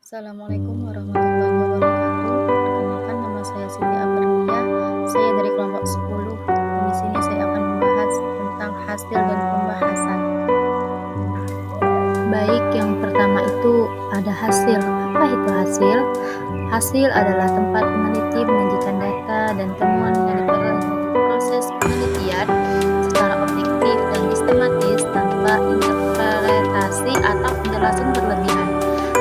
Assalamualaikum warahmatullahi wabarakatuh. Perkenalkan, nama saya Siti Aprilia. Saya dari kelompok 10 dan di sini saya akan membahas tentang hasil dan pembahasan. Baik, yang pertama itu ada hasil. Apa itu hasil? Hasil adalah tempat peneliti menyajikan data dan temuan yang diperoleh dari proses penelitian secara objektif dan sistematis tanpa interpretasi atau penjelasan berlebihan.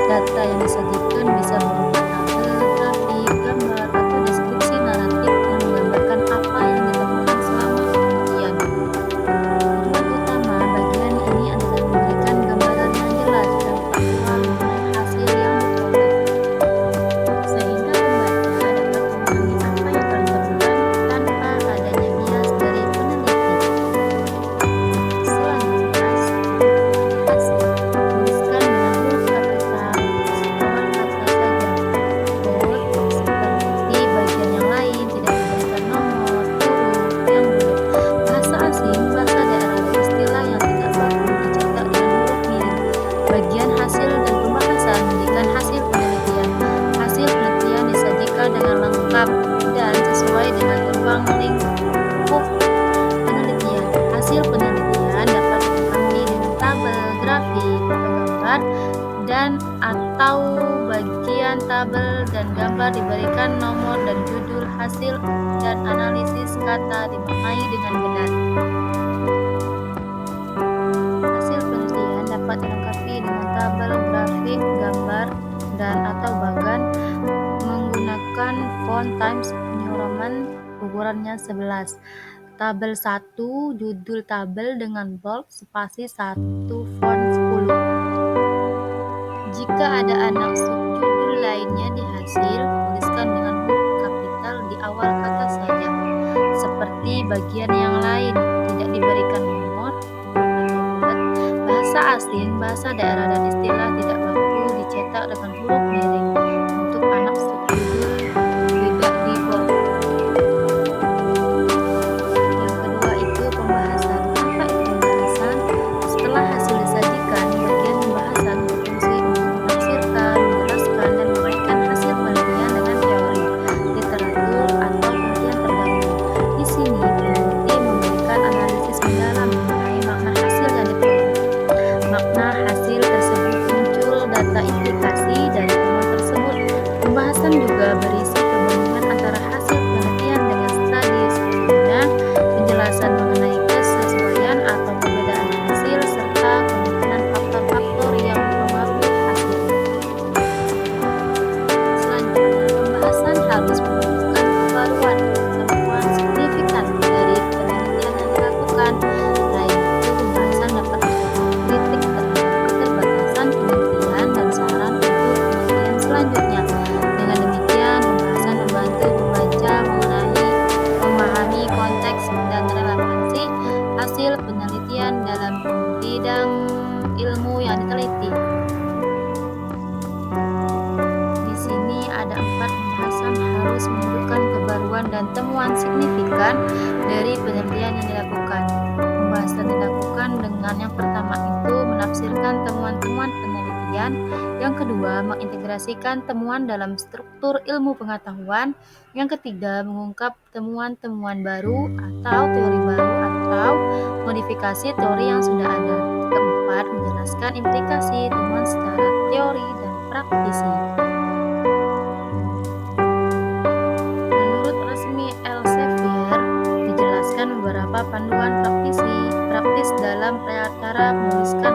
Data yang disajikan bisa berupa tabel, grafik, gambar, atau deskripsi naratif yang menggambarkan apa yang ditemukan selama penelitian. Tujuan utama bagian ini adalah memberikan gambaran yang jelas dan faktual mengenai hasil yang diperoleh, sehingga pembaca dapat memahami apa yang telah ditemukan tanpa adanya bias dari peneliti. Selanjutnya, hasil tuliskan dengan huruf kapital awal kata saja. Seperti bagian yang lain tidak diberikan nomor, huruf yang bulat. Bahasa asing, bahasa daerah dan istilah yang tidak baku dicetak dengan huruf miring. Bagian hasil dan pembahasan menjadikan hasil penelitian. Hasil penelitian disajikan dengan lengkap dan sesuai dengan ruang lingkup penelitian. Hasil penelitian dapat dilengkapi dengan tabel, grafik, atau gambar dan atau bagian tabel dan gambar diberikan nomor dan judul hasil dan analisis kata dimaknai dengan benar. Hasil penelitian dapat dilengkapi dengan tabel, grafik, gambar, dan atau bagan menggunakan font Times New Roman ukurannya 11. Tabel 1, judul tabel dengan bold, spasi 1, font 10. Jika ada anak subjudul lainnya di hasil, tuliskan dengan huruf kapital di awal kata saja. Seperti bagian yang lain, tidak diberikan nomor, atau bulat. Bahasa asing, bahasa daerah dan istilah tidak baku dicetak dengan huruf miring. Untuk anak subjudul tidak di bold. Yang kedua itu pembahasan. Apa itu pembahasan? Setelah hasil disajikan, bagian pembahasan berfungsi untuk menafsirkan, menjelaskan, dan mengaitkan hasil penelitian dengan teori, literatur, atau penelitian terdahulu. Di sini, peneliti memberikan analisis mendalam mengenai makna hasil yang diperoleh. Makna hasil tersebut muncul data implikasi dari temuan tersebut. Pembahasan juga berisi perbandingan antara hasil penelitian dengan studi sebelumnya, penjelasan mengenai kesesuaian atau perbedaan hasil, serta kemungkinan faktor-faktor yang mempengaruhi hasil. Selanjutnya, pembahasan harus menunjukkan kebaruan temuan signifikan dari penelitian yang dilakukan. Selain itu, pembahasan dapat menjadi kritik terhadap keterbatasan penelitian dan saran untuk penelitian selanjutnya. Dengan demikian, pembahasan membantu pembaca memahami konteks dan relevansi hasil penelitian dalam bidang ilmu yang diteliti. Di sini ada 4 pembahasan harus menunjukkan kebaruan dan temuan signifikan dari penelitian yang dilakukan. Pembahasan dilakukan dengan yang pertama itu menafsirkan temuan-temuan penelitian, yang kedua mengintegrasikan temuan dalam struktur ilmu pengetahuan, yang ketiga mengungkap temuan-temuan baru atau teori baru atau modifikasi teori yang sudah ada, keempat menjelaskan implikasi temuan secara teori dan praktisi. Menurut resmi Elsevier, dijelaskan beberapa panduan praktis dalam cara menuliskan